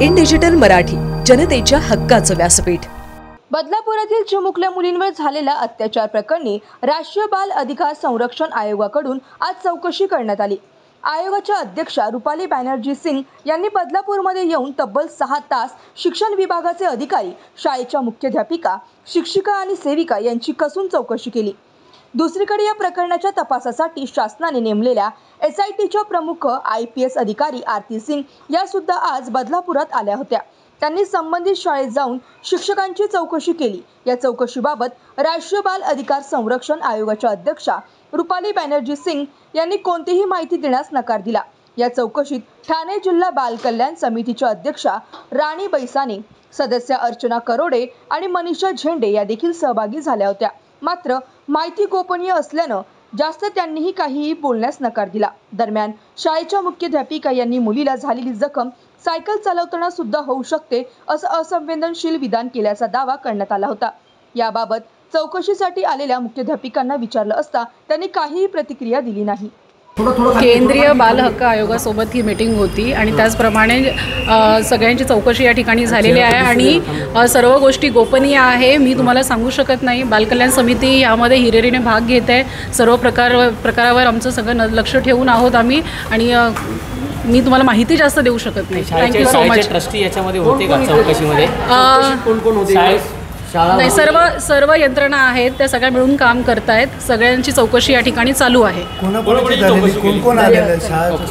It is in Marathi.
इन डिजिटल मराठी, जनतेच्या हक्काचं व्यासपीठ। बदलापुरातील चिमुकल्या मुलींवर झालेल्या अत्याचार प्रकरणी राष्ट्रीय बाल अधिकार संरक्षण आयोगाकडून आज चौकशी करण्यात आली। आयोगाच्या अध्यक्षा रुपाली बॅनर्जी सिंग यांनी बदलापूरमध्ये येऊन तब्बल 6 तास शिक्षण विभागाचे अधिकारी, शाळेच्या मुख्याध्यापिका, शिक्षिका आणि सेविका यांची कसून चौकशी केली। दुसरीकडे या प्रकरणाच्या तपासासाठी शासनाने नेमलेल्या SITच्या प्रमुख IPS अधिकारी आरती सिंग या सुद्धा आज बदलापुरात आल्या होत्या। त्यांनी संबंधित शाळेत जाऊन शिक्षकांची चौकशी केली। या चौकशीबाबत राष्ट्रीय बाल अधिकार संरक्षण आयोगाच्या अध्यक्षा रुपाली बॅनर्जी सिंग यांनी कोणतीही माहिती देण्यास नकार दिला। या चौकशीत ठाणे जिल्हा बाल कल्याण समितीच्या अध्यक्षा राणी बैसाने, सदस्य अर्चना करोडे आणि मनीषा झेंडे या देखील सहभागी झाल्या होत्या। मात्र माहिती गोपनीय असल्यानं जास्त त्यांनीही काहीही बोलण्यास नकार दिला। दरम्यान शाळेच्या मुख्याध्यापिका यांनी मुलीला झालेली जखम सायकल चालवताना सुद्धा होऊ शकते असं असंवेदनशील विधान केल्याचा दावा करण्यात आला होता। याबाबत चौकशीसाठी आलेल्या मुख्याध्यापिकांना विचारलं असता त्यांनी काहीही प्रतिक्रिया दिली नाही। केंद्रीय बाल हक्क आयोगासोबत ही मीटिंग होती आणि त्याचप्रमाणे सगळ्यांची चौकशी या ठिकाणी झालेली आहे आणि सर्व गोष्टी गोपनीय आहे। मी तुम्हाला सांगू शकत नाही। बाल कल्याण समिती यामध्ये हिरिरीने भाग घेत आहे। सर्व प्रकारावर आमचं सगळं लक्ष ठेवून आहोत आम्ही आणि मी तुम्हाला माहिती जास्त देऊ शकत नाही। Thank you so much. ट्रस्टी याच्यामध्ये होते का चौकशीमध्ये? कोण होते? नाही, सर्व यंत्रणा आहेत, त्या सगळ्या मिळून काम करतायत। सगळ्यांची चौकशी या ठिकाणी चालू आहे। कोण आलेलं आहे?